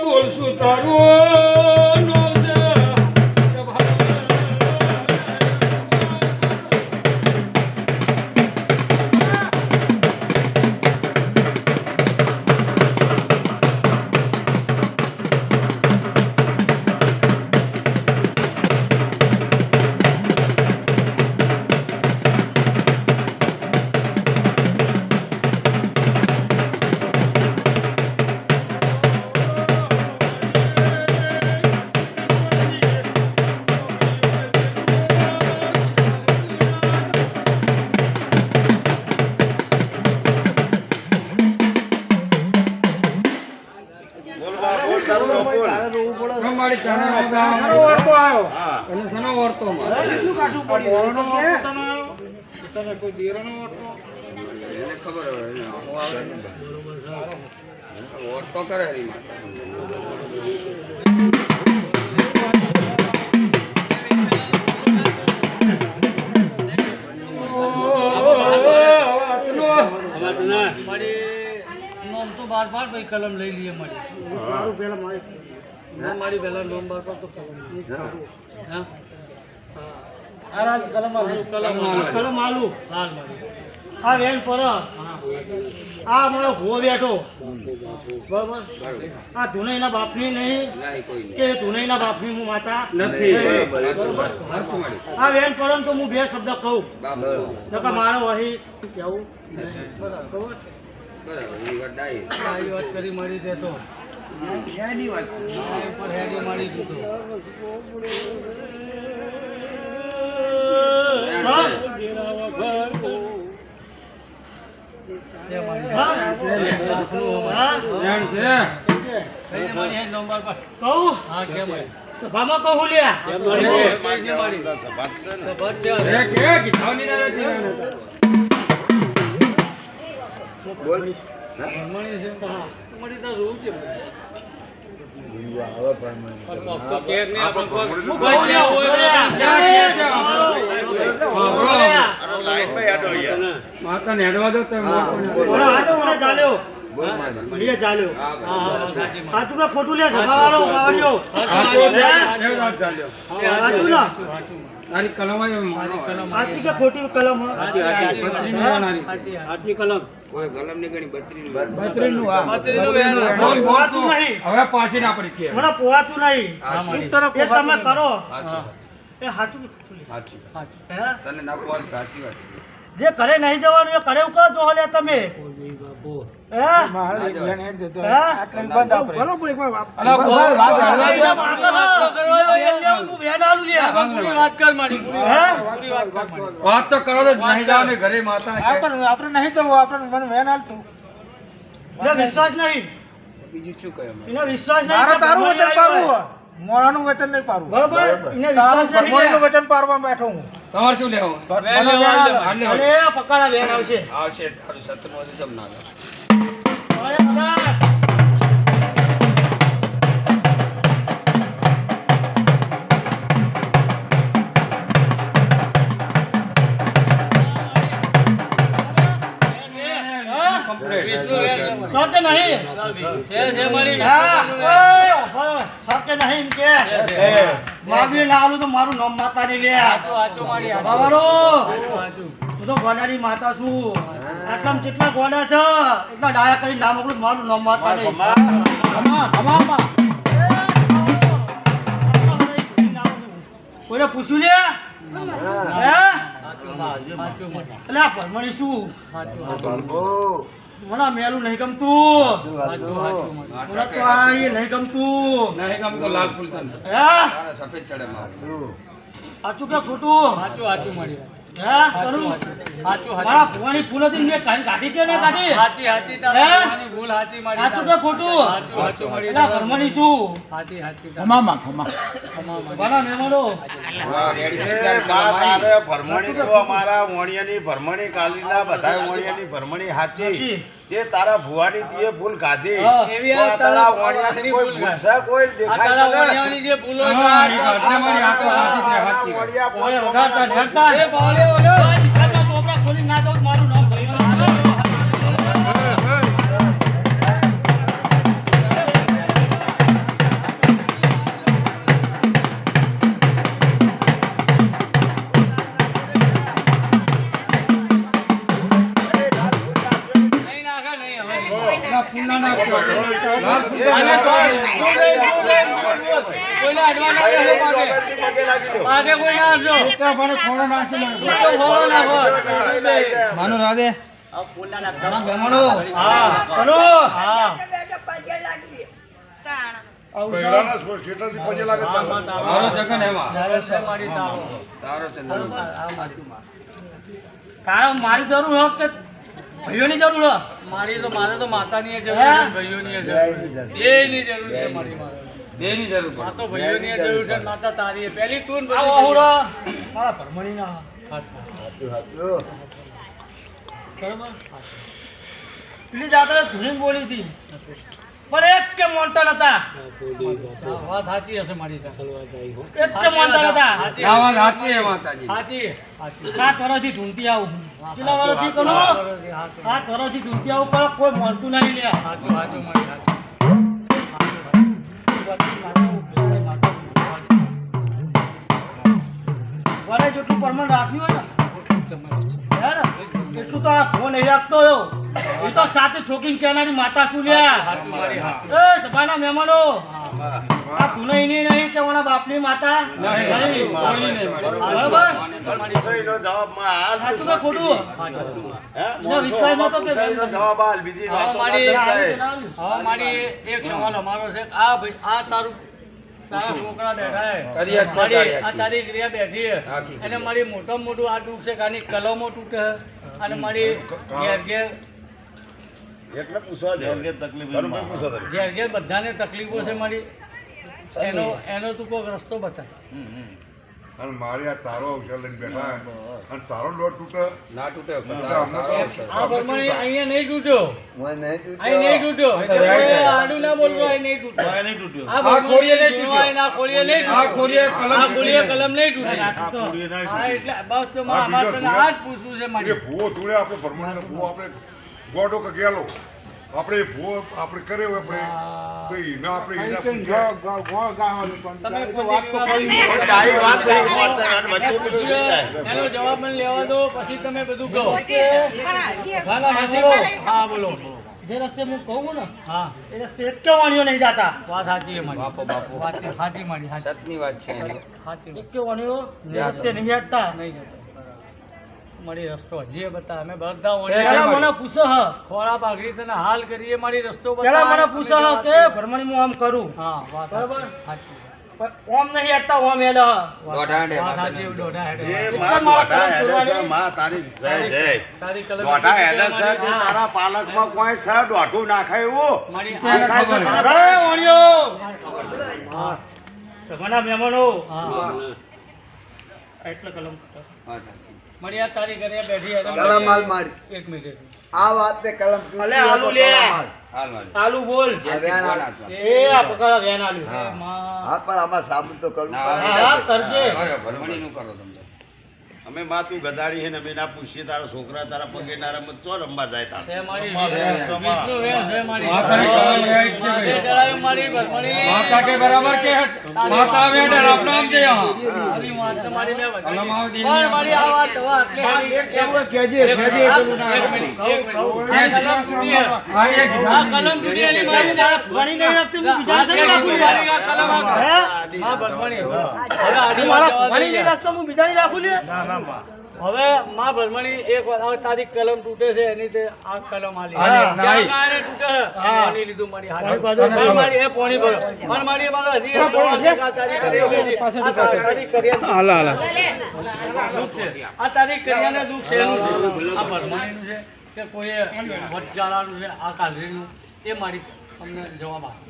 બોલશું તારું નામ છે बार बार भाई कलम ले लिए मारी पहला मारी पहला नोम बार को तो हां आराम कलम आलू लाल मारी आ वेन पर आ मारो हो बैठो बराबर आ धुनईना बापनी नहीं के धुनईना बापनी मु माता નથી બરાબર આ વેન પરમ તો હું બે શબ્દ કહું નકા મારો વહી કેવું બરાબર બરાબર વાત કરી મળી દે તો હેડી વાત પર હેડી મળી દીધો સભામાં કહું લ્યા બોલ મણી છે મણી તો રૂમ છે આવા પરમાણી તો કેર ને આપણ કોઈ હોય લાઈન ભાઈ આડો યાર માતા ને હેડવા દો તમે બોલો આડો મને ચાલ્યો બોલ માર લે ચાલ્યો હા સાચી માં આતું કે ખોટું લે સભાવાળો વાળ્યો આતો ચાલ્યો આતું ના તારી કલમ મારી કલમ આતી કે ખોટી કલમ આટલી કલમ કોઈ કલમ ની ગણી 32 નું આ 32 નું પોવાતું નહીં હવે પાછી ના પડી કે મને પોવાતું નહીં એક તરફ એ તમે કરો એ સાચું હે તને ના પોવા સાચી વાત જે કરે નહીં જવાનું એ કરે ઉકળો જો લે તમે બાપો હે મારે વેન હેડ દેતો આટલે બંધ આપરે બરોબર એક વાર અલા વાત કરો વેન આલુ લે પૂરી વાત કર મારી હે પૂરી વાત કર વાત તો કરો તો નહીં જાવ ને ઘરે માતા આપણે નહીં જવું આપણે મને વેન આલતું એ વિશ્વાસ નહીં બીજું શું કહે એને વિશ્વાસ નહીં મારા તારું વચન પારવું મોરાનું વચન નહીં પારવું બરોબર એને વિશ્વાસ નહીં મોરાનું વચન પારવા બેઠો હું તમાર શું લેવું અરે પકડા વેન આવશે તારું સત્રનો જમ ના અરે પકડ सत्य नहीं से मारी सत्य नहीं के मावी लालू तो मारू नाम माता ने ले आचो मारी बाबारो હું તો ગોડાની માતા છું આટલામ કેટલા ગોડા છે એટલા ડાયા કરી નામ આપણું મારું નામ માતા નહીં કોઈને પૂછ્યું લે હે એટલે પરમણી શું મને મેલું નહીં ગમતું મને તો આ નહીં ગમતું લાલ ફૂલ હે સફેદ ચડે મારું સાચું કે ખોટું સાચું મળી હા કરું મારા ભુવાની ફૂલોથી મેં કાઢી કે ના કાઢી હાચી હાચી તારી ભૂલ હાચી મારી સાચું કે ખોટું હાચું મારી એલા ભરમણી શું હાચી હાચી ખમા બના મેમણો તારે ભરમણી તો અમારા મોણિયાની ભરમણી કાલીના બધા મોણિયાની ભરમણી હાચી તે તારા ભુવાની તે ભૂલ ખાધી એવી તો આ તારા તારા મોણિયાની ભૂલ કોઈ ભૂલ છે કોઈ આ દેખાય તારા તને? મોણિયાની જે ભૂલો છે હા, ઈ ઘરને મારી હાથો હાથી છે, હાથી. મોણિયા ઓય વગાડતા નેરતા એ બોલે ઓલો હિસાબના ચોપડા ખોલી ના દઉં તો મારું નામ ભરીને નહીં નાખે નહીં હવે ફૂલના નાખશો. લાલ ફૂલ આને તો કોઈને અડવા ના દેજો પાસે પગે લાગી લ્યો. પાસે કોઈ ના આવજો તો મને ખોળો નાખી નાખો. તો ફોડો નાખો માનું રાધે ઘણા મહેમાનો હા હલો હા પહેલાના છોડ શેઠાથી પગે લાગે ચાલો. મારો જગન એમાં તારો છે મારી તારો તારો ચંદ્ર તારા મારી જરૂર હો કે ભાઈઓની જરૂર હો મારી તો મારે તો માતાની એ જરૂર હે? છે ભાઈઓની એ જરૂર છે બેયની જરૂર છે મારી મારે બેની જરૂર આ પડે. તો ભાઈઓની એ જરૂર છે માતા તારી એ પહેલી તું ને આવો પછી હોડો મારા ભરમણી ના હાચું. બરાબર પેલી જાતરે ધૂણી બોલી હતી પણ એક કે મોનતા નતા હા, વાત સાચી હશે મારી એક કે મોનતા નતા આ વાત સાચી છે માતાજી. સાચી સાચી 7 વર્ષથી ધૂણતી આવું કેટલા વર્ષથી કરું સાચું 7 વર્ષથી ધૂણતી આવું પણ કોઈ મળતું નહીં લે સાચું મારી સાચું વરે જેટલું પરમાણ રાખ્યું હોય ને હે ને એટલું તો આ ફોન નહીં રાખતો યો એ તો સાથે ઠોકીને કહેનારી માતા શું લ્યા સાચું મારી સાચું. એ સભાના મહેમાનો આ તું નહીં કે ઓના બાપની માતા નહીં, નહીં. કોઈની નહીં મારી. બરાબર પૂછાઈનો જવાબમાં હાલ સાચું કે ખોટું હે? એનો વિશ્વાસ નહોતો કે પૂછાઈનો જવાબ હાલ બીજી હા, વાતો ના મારી ચર્ચાય. હવે મારી એક સવાલ અમારો છે આ ભાઈ આ તારું તારા છોકરા બેઠા કરી જ છે મારી તારી આ તારી ક્રિયા બેઠી છે આખી અને મારી મોટામાં મોટું આ તૂટ છે કે આની કલમો તૂટે છે. અને મારી ઘેર ઘેર એટલે પૂછવા દે બરોબર પૂછો તમે. ઘેર ઘેર બધાને તકલીફો છે મારી એનો તું કોઈક રસ્તો બતા અને મારે આ તારો અવસર લઈને બેઠા અને તારો લોટ તૂટે ના તૂટે આ પ્રમાણે અહીંયા નહીં તૂટ્યો અહીં નહીં તૂટ્યો એટલે કોઈ આડું ના બોલતો અહીં નહીં તૂટ્યો આ આ ખોડીએ નહીં તૂટ્યો આ ખોડીએ નહીં આ ખોડીએ કલમ આ ખોડીએ કલમ નહીં તૂટી હા એટલે બસ તો અમારે તને આ જ પૂછવું છે એ મારી ભૂવો તૂળે આપણે ભરમણીનો ભૂવો આપણે ગોડો કે ગેલો આપણે એ ભૂવો આપણે કરે હોય આપણે તો એના આપણે એના પૂછ્યા. તમે ખોટી કોઈ ડાહી વાત નહીં, વાત નહીં. અને વચ્ચે પેલું થઈ જાય. એનો જવાબ મને લેવા દો પછી તમે બધું કહો સભાના પછી મહેમાનો કહો. હા બોલો જે રસ્તે હું કહું ને હા એ રસ્તે એક કે વાણીઓ નહીં જાતા વાત સાચી છે મારી બાપો, બાપો. વાત સાચી મારી સાચી સતની વાત છે સાચી એક કે વાણીઓ એ રસ્તે નહીં જાતા નહીં જતો મારી રસ્તો હજી બતા અમે બધા પેલા મને પૂછો હ ખોળા પાઘડી તને હાલ કરીએ મારી રસ્તો પેલા મને બતા પૂછો હ કે ભરમણી હું આમ કરું હા વાત બરાબર. સાચી પણ ઓમ નહીં હેડતા ઓમ હેડે હ દોઢાંડે વાત માતાજી. સાચી દોઢા હેડે એ એટલે માં મારા દોઢા કલમ હેડે છે, તોડવાની. માં તારી જય જય. તારી કલમ દોઢા હેડે છે મારી- તે તારા પાલકમાં કોઈ છે દોઢું નાખાય એવું મારી તેને આ- ખબર. અરે વાણીઓ સભાના મહેમાનો હા એટલે કલમ હા, સાચી. મારી આ તારી ઘરે બેઠી હતી. કલમ હાલ મારી. એક મિનિટ આ વાત ને કલમ અલે આલુ લે હાલ મારી. આલુ બોલ જે તે હવે કોણ આ- હાથમાં? એ આ પકડા વેન આલ્યું એ માં હા પણ આમાં સાબુત તો કરવું ના, પડે. હા, કરજે. બરાબર, ભરમણીનું કરો તમે. અમે માં તું ગધાડી છે ને અમે ના પૂછીએ તારા છોકરા તારા પગે ના રમત ચો રમવા જાય તાર છે મારી વિષ્ણુ વેણ છે મારી માતાની કલમ રાઈટ છે માથે ભાઈ. ચડાવી મારી ભરમણી. માતા કે બરાબર કે માતા વેડર આપના આમ દે यहाँ. મારી વાત તો મારી મેં વધારી. કલમ આવતી પણ મારી આ વાત હવે આટલી હારી એક મિનિટ. આ કલમ તૂટી છે. હા, એ કીધું. આ કલમ તૂટી એની મારી ભણી નહીં રાખતી હું બીજા આ છે મારી રાખું આ કલમ આ- હે માં ભરમણી. હવે આડી વાત મારા જવા ભણી દઈ નહીં જા. રાખતો હું બીજાની રાખું લે હવે માં ભરમણી એક વાર હવે તારી કલમ તૂટે છે એની તે આ કલમ આલી હા, ક્યાં નહીં. કારણે તૂટે છે? હા. પાણી લીધું મારી હાથ. પાણી બાજુ. મારી મારી એ પાણી ભરો. મારી મારો હજી એક સોળ છે કે આ તારી કરિયાને આ તારી કરિયાને દુઃખ છે. આ તારી કરિયાને દુઃખ છે એનું છે. આ ભરમણીનું છે કે કોઈ વટજાળાનું છે આ કાલરીનું એ મારી અમને જવાબ આપો.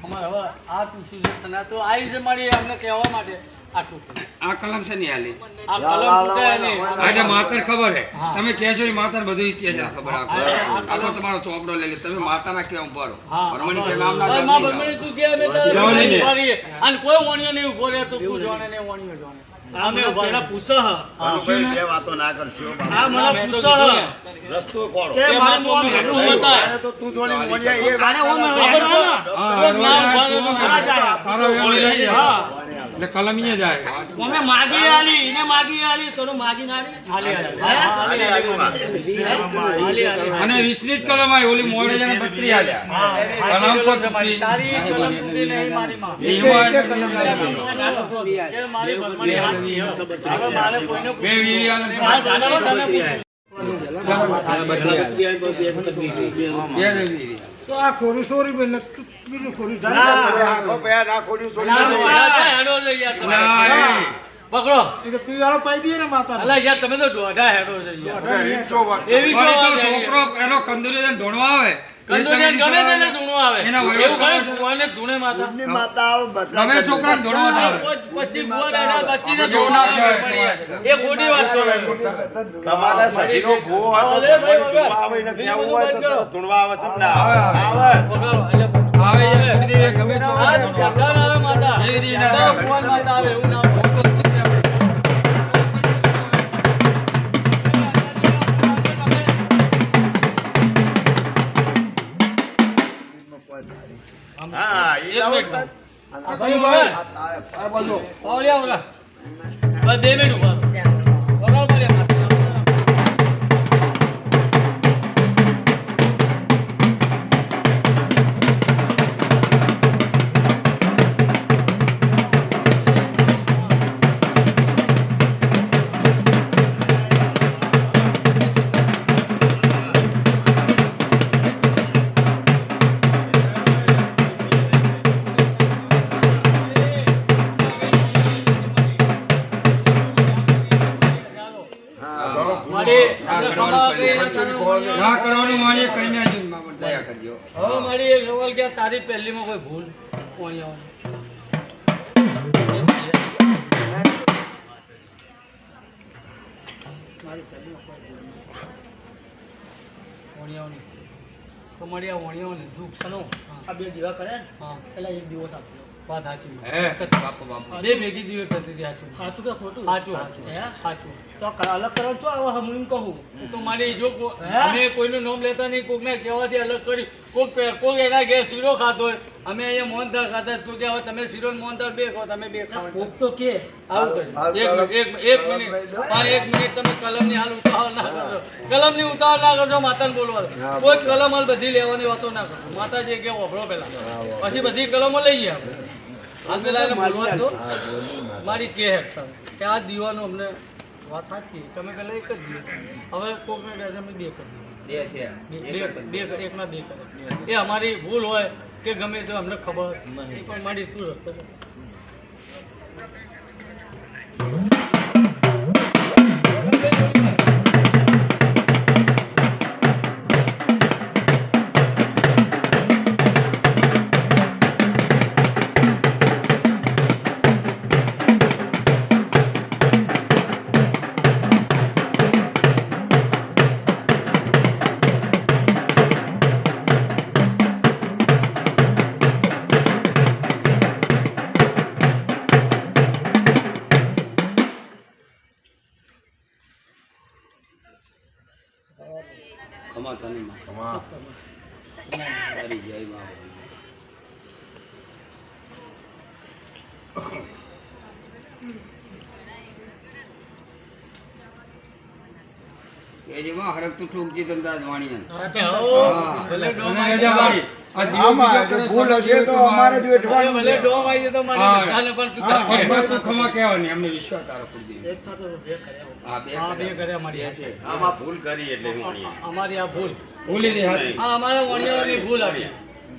અમારે હવે આ પૂછ્યું છે તને તો આવી છે મારી અમને કહેવા માટે આટલું કહ્યું. આ કલમ છે ને આલી આ કલમ તૂટે નહીં. આજે માતર ખબર હે હા. તમે કહેશો એ માતર બધું ઇતિહાસ ખબર આ કલમ- આખો તમારો ચોપડો લઈ લે તમે માતાના કેમ પડો હા. ભરમણી કે નામ ના હવે માં ભરમણી તું કે અમે તારે જાઓ નહીં. ઉભા રહીએ. અને કોઈ વણિયો નહીં ઉભો રહે તો તું જાણે ને વણિયો જાણે. અમે ઉભા પેલા રહીએ. પૂછો હ. ભાઈ, બે વાતો ના કરશો આ ના, મને મેં તો પૂછો હ. કીધું ને. રસ્તો ખોળો કે કે મારે માં મોં તો ભેગું ભેગું બતાય. બતાય. તો તું જોડી મોડિયા એ આને ઓમ ખબર હેડો છે? ને. કોઈ ના ઉભા રહે તો ના જાય. તારો વેણો લઈ જાય. હા. એટલે કલમ અહીંયા જાય અમે માગી આલી એને માગી આલી તો માગી નાડી હાલી હાલી. હે? હાલી હાલી. હાલી હાલી. અને વિસરિત કલમ આવી ઓલી મોડે જને બત્રી આલ્યા હા, કલમ કલમ પર છે મારી. તારી કલમ તૂટી. તૂટી નહીં મારી માં. એમાં કે મારી ભરમણી હાચી હે. હવે મારે કોઈને બે વીરી આલે. આ જાણો તને પૂછ્યું. બે વીરી. તો આ ખોરી સોરી બેન બીજું ખોરી આખો બે ના ખોલ્યું છોડી ના, દે. ના, હેડો છે યાર તમે. ના, એ. પકડો. એટલે પીવાળો પાઈ દઈએ ને માતા અલા યાર તમે તો દોઢા હેડો છે યાર. અરે ઈંચો વાત છે. એવી વળી તો જો છોકરો એનો કંદુરી લઈને ધોણવા આવે કંદોરિયા ગમે તેને ધૂણો આવે. એના વયો એવું ગમે કઈ ભગવાનને ધૂણે માતા. ની માતા આવો બધા ગમે છોકરાને ધોણવા જ આવે પછી બુઆ દાદા બચીને એવું ના ધૂણવા કહેવાય. પડી. એ ખોટી વાત કરે. તમારા સજીનો ભૂવો હતો અરે ભાઈ, ધૂણવા વગર. આવે ને બીજું કેવું બધું હોય તો બંધ કરો. તરત ધૂણવા આવે છે ને ના આવે. આવે. પકડો. એટલે આવે એ છોડી દે, ગમે આ છોકરાને તો ધોણવા ધંધા ના માતા. એ રીતના સૌ ભગવાન માતા આવે એવું ના હોય. હા એક એ લાવો મિનિટ. તાર. આ ભાઈ ભાઈ. આ બાજુ પાવલિયા ઓલા. બસ 2 મિનિટ ઉભા. વગાડ પાડ્યા માતા. તારો ભૂલો. મારી ના આપણે કરવાનું ખબર આપી. ના કરવાનું માણીએ કરીને આવજો. બાબા દયા કરજો હવે મારી એક સવાલ કે તારી પહેલીમાં કોઈ ભૂલ કોની આવવાની? કોની આવવાની? તમારી આ વણિયાઓને દુઃખ સનો. આ બે દીવા કરે ને હા, પેલા એક દીવો આપજો વાત સાચી. હે બાપુ બાપુ બે ભેગી દિવસ થતી હતી સાચું. સાચું કે ખોટું સાચું સાચું હે? સાચું. તો અલગ કરો છો હવે હું એમ કહું તો મારી જો હે? અમે કોઈનું નામ લેતા નહીં, કોકને કહેવાથી અલગ કરી કોક એના ઘેર શીરો ખાતો હોય, અમે અહીંયા મોહનથાળ ખાતા તો કે હવે તમે શીરો ને મોહનથાળ બે ખાઓ, તમે બે ખાઓ. કોક તો કે આવું કર્યું. એક મિનિટ પણ 1 મિનિટ તમે કલમની હાલ ઉતાવળ ના કરજો. કલમની ઉતાવળ ના કરજો. માતાને બોલવા દો. કોઈ કલમ હાલ બધી લેવાની વાતો ના કરજો. માતાજી કે ઓભળો પેલા પછી બધી કલમો લઈએ આપણે. હાલ પેલા એને બોલવા દો. મારી કે કે આ દીવાનું અમને વાત સાચી, તમે પેલા એક જ દીવો. હવે કોકને કહે છે અમે બે કરી દઈએ. એકના બે કરે. એ અમારી ભૂલ હોય કે ગમે તો અમને ખબર એ પણ મારી તું રસ્તો છે. ખમા તને માં. તમા તારી જય માં. એ જેમાં હરક તું ઠોકજી ધંધા જ વાણીએ. હા, ભલે ડોમ અને આવી રજા જાય. પાડી. આ દીવો બીજો કરે ભૂલ સમજ હશે હોય તો તો અમારે જ હવે વેઠવાનું ભલે છે. ડોમ આવી જાય તો મારી હા. બધાને પણ તું હા, તારે પણ તું ખમા કહેવાની અમને વિશ્વાસ તારો પૂરી દે. હા, હા, બે બે કર્યા મારી આ છે. આમાં ભૂલ કરી એટલે વણિયા અમારી આ ભૂલ ભૂલી દે હાથ. આ અમારા વણિયાઓની ભૂલ હતી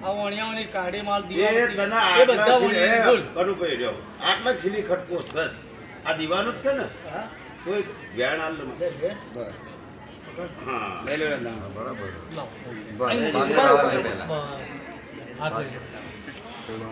આ વણિયાઓની કાઢી માલ એ દીવા તને એ બધા આટલા વણિયાની ભૂલ કનુભાઈ રહ્યો આટલા ખીલી ખટકો સજ આ દીવાનું જ છે ને તોય જ્ઞાન આલ હા લઈ લો દામ. બરાબર લાવો. બસ, અહીં બાકી બરાબર. આવવા દે પહેલા. બસ. હાથ લઈ લો.